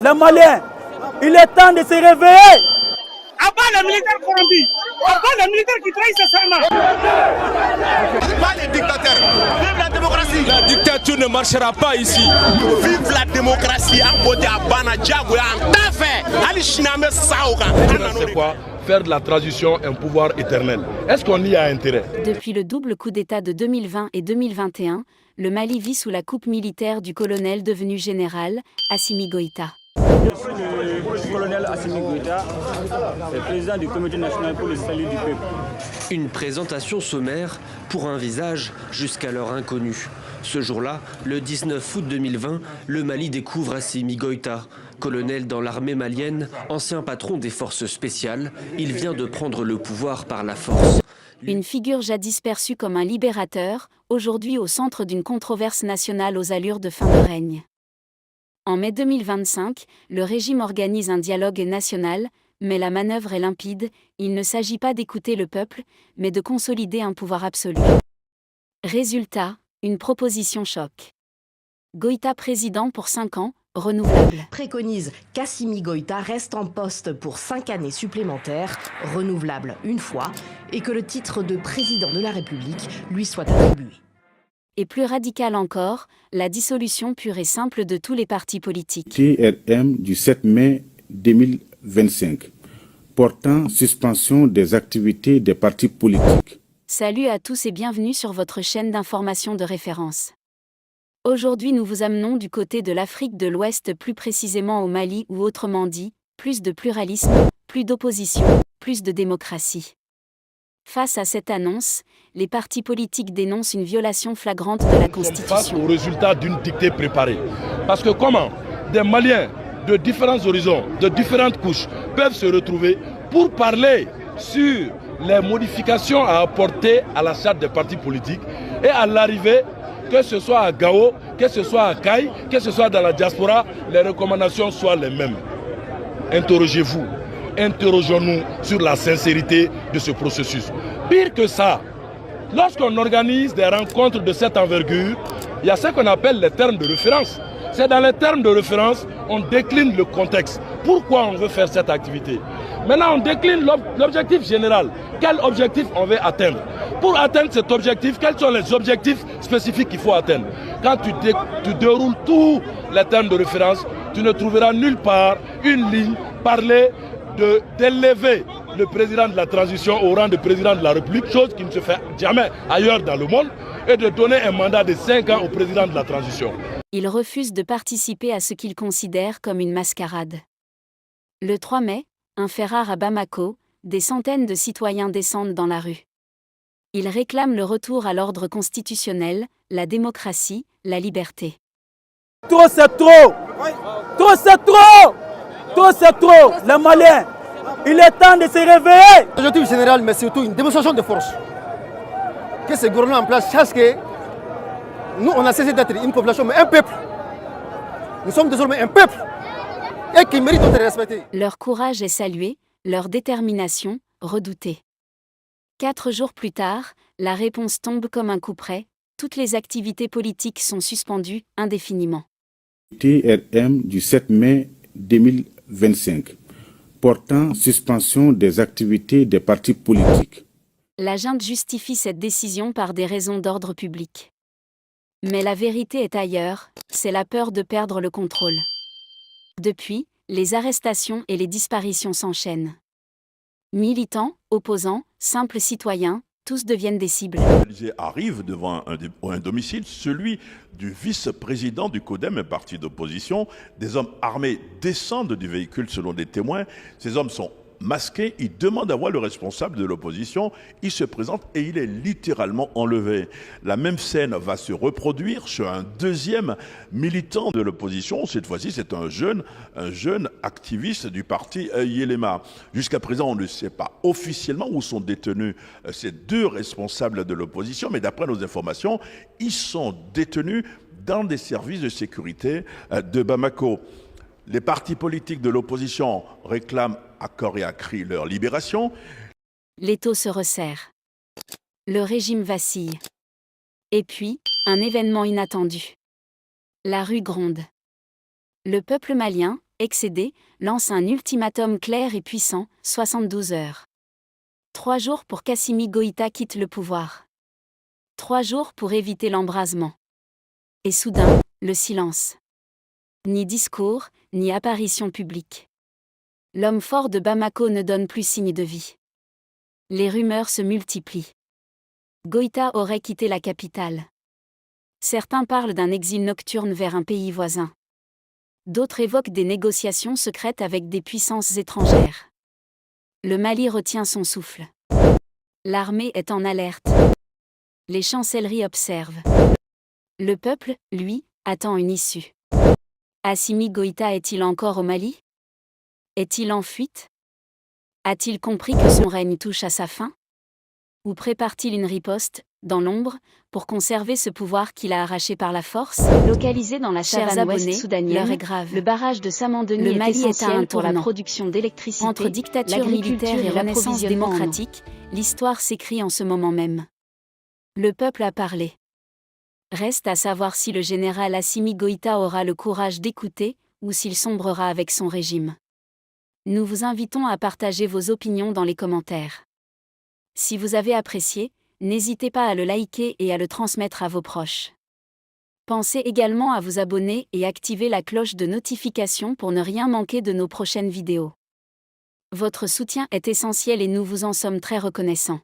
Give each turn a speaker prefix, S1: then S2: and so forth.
S1: les Maliens, il est temps de se réveiller.
S2: Abat les militaires corrompus, abat les militaires qui trahissent serment.
S3: Pas les dictateurs. Vive la démocratie.
S4: La dictature ne marchera pas ici.
S3: Vive la démocratie.
S4: C'est quoi? Faire de la transition un pouvoir éternel. Est-ce qu'on y a intérêt?
S5: Depuis le double coup d'État de 2020 et 2021, le Mali vit sous la coupe militaire du colonel devenu général, Assimi Goïta.
S6: Je suis le colonel Assimi Goïta, le président du Comité national pour le salut du peuple.
S7: Une présentation sommaire pour un visage jusqu'alors inconnu. Ce jour-là, le 19 août 2020, le Mali découvre Assimi Goïta. Colonel dans l'armée malienne, ancien patron des forces spéciales, il vient de prendre le pouvoir par la force.
S5: Une figure jadis perçue comme un libérateur, aujourd'hui au centre d'une controverse nationale aux allures de fin de règne. En mai 2025, le régime organise un dialogue national, mais la manœuvre est limpide, il ne s'agit pas d'écouter le peuple, mais de consolider un pouvoir absolu. Résultat, une proposition choc. Goïta président pour 5 ans, renouvelable.
S8: Préconise qu'Assimi Goïta reste en poste pour 5 années supplémentaires, renouvelable une fois, et que le titre de président de la République lui soit attribué.
S5: Et plus radical encore, la dissolution pure et simple de tous les partis politiques.
S9: TRM du 7 mai 2025, portant suspension des activités des partis politiques.
S5: Salut à tous et bienvenue sur votre chaîne d'information de référence. Aujourd'hui nous vous amenons du côté de l'Afrique de l'Ouest, plus précisément au Mali, ou autrement dit, plus de pluralisme, plus d'opposition, plus de démocratie. Face à cette annonce, les partis politiques dénoncent une violation flagrante de la Constitution.
S4: Face au résultat d'une dictée préparée. Parce que comment des Maliens de différents horizons, de différentes couches, peuvent se retrouver pour parler sur les modifications à apporter à la charte des partis politiques et à l'arrivée, que ce soit à Gao, que ce soit à Caille, que ce soit dans la diaspora, les recommandations soient les mêmes. Interrogez-vous, interrogeons-nous sur la sincérité de ce processus. Pire que ça, lorsqu'on organise des rencontres de cette envergure, il y a ce qu'on appelle les termes de référence. C'est dans les termes de référence, on décline le contexte. Pourquoi on veut faire cette activité? Maintenant, on décline l'objectif général. Quel objectif on veut atteindre? Pour atteindre cet objectif, quels sont les objectifs spécifiques qu'il faut atteindre? Quand tu déroules tous les termes de référence, tu ne trouveras nulle part une ligne parler d'élever le président de la transition au rang de président de la République, chose qui ne se fait jamais ailleurs dans le monde, et de donner un mandat de 5 ans au président de la transition.
S5: Il refuse de participer à ce qu'il considère comme une mascarade. Le 3 mai, un fait rare à Bamako, des centaines de citoyens descendent dans la rue. Ils réclament le retour à l'ordre constitutionnel, la démocratie, la liberté.
S1: Trop c'est trop. Trop c'est trop. Trop c'est trop. Les Maliens, il est temps de se réveiller.
S10: L'objectif général, mais surtout une démonstration de force. Que ce gouvernement en place sache que nous, on a cessé d'être une population, mais un peuple. Nous sommes désormais un peuple et qui mérite d'être respecté.
S5: Leur courage est salué, leur détermination, redoutée. 4 jours plus tard, la réponse tombe comme un coup près, toutes les activités politiques sont suspendues indéfiniment.
S9: TRM du 7 mai 2025, portant suspension des activités des partis politiques.
S5: La junte justifie cette décision par des raisons d'ordre public. Mais la vérité est ailleurs, c'est la peur de perdre le contrôle. Depuis, les arrestations et les disparitions s'enchaînent. Militants, opposants, simples citoyens, tous deviennent des cibles.
S11: Arrive devant un domicile, celui du vice-président du CODEM, un parti d'opposition. Des hommes armés descendent du véhicule selon des témoins. Ces hommes sont masqué, il demande à voir le responsable de l'opposition, il se présente et il est littéralement enlevé. La même scène va se reproduire chez un deuxième militant de l'opposition, cette fois-ci c'est un jeune activiste du parti Yelema. Jusqu'à présent on ne sait pas officiellement où sont détenus ces 2 responsables de l'opposition, mais d'après nos informations, ils sont détenus dans des services de sécurité de Bamako. Les partis politiques de l'opposition réclament à corps et à cri leur libération.
S5: L'étau se resserre. Le régime vacille. Et puis, un événement inattendu. La rue gronde. Le peuple malien, excédé, lance un ultimatum clair et puissant, 72 heures. 3 jours pour qu'Assimi Goïta quitte le pouvoir. 3 jours pour éviter l'embrasement. Et soudain, le silence. Ni discours, ni apparition publique. L'homme fort de Bamako ne donne plus signe de vie. Les rumeurs se multiplient. Goïta aurait quitté la capitale. Certains parlent d'un exil nocturne vers un pays voisin. D'autres évoquent des négociations secrètes avec des puissances étrangères. Le Mali retient son souffle. L'armée est en alerte. Les chancelleries observent. Le peuple, lui, attend une issue. Assimi Goïta est-il encore au Mali? Est-il en fuite? A-t-il compris que son règne touche à sa fin? Ou prépare-t-il une riposte, dans l'ombre, pour conserver ce pouvoir qu'il a arraché par la force?
S8: Localisé dans la savane ouest soudanienne,
S5: l'heure est grave.
S8: le barrage de Samandeni est essentiel pour la production d'électricité,
S5: Entre dictature militaire et renaissance démocratique, l'histoire s'écrit en ce moment même. Le peuple a parlé. Reste à savoir si le général Assimi Goïta aura le courage d'écouter, ou s'il sombrera avec son régime. Nous vous invitons à partager vos opinions dans les commentaires. Si vous avez apprécié, n'hésitez pas à le liker et à le transmettre à vos proches. Pensez également à vous abonner et activer la cloche de notification pour ne rien manquer de nos prochaines vidéos. Votre soutien est essentiel et nous vous en sommes très reconnaissants.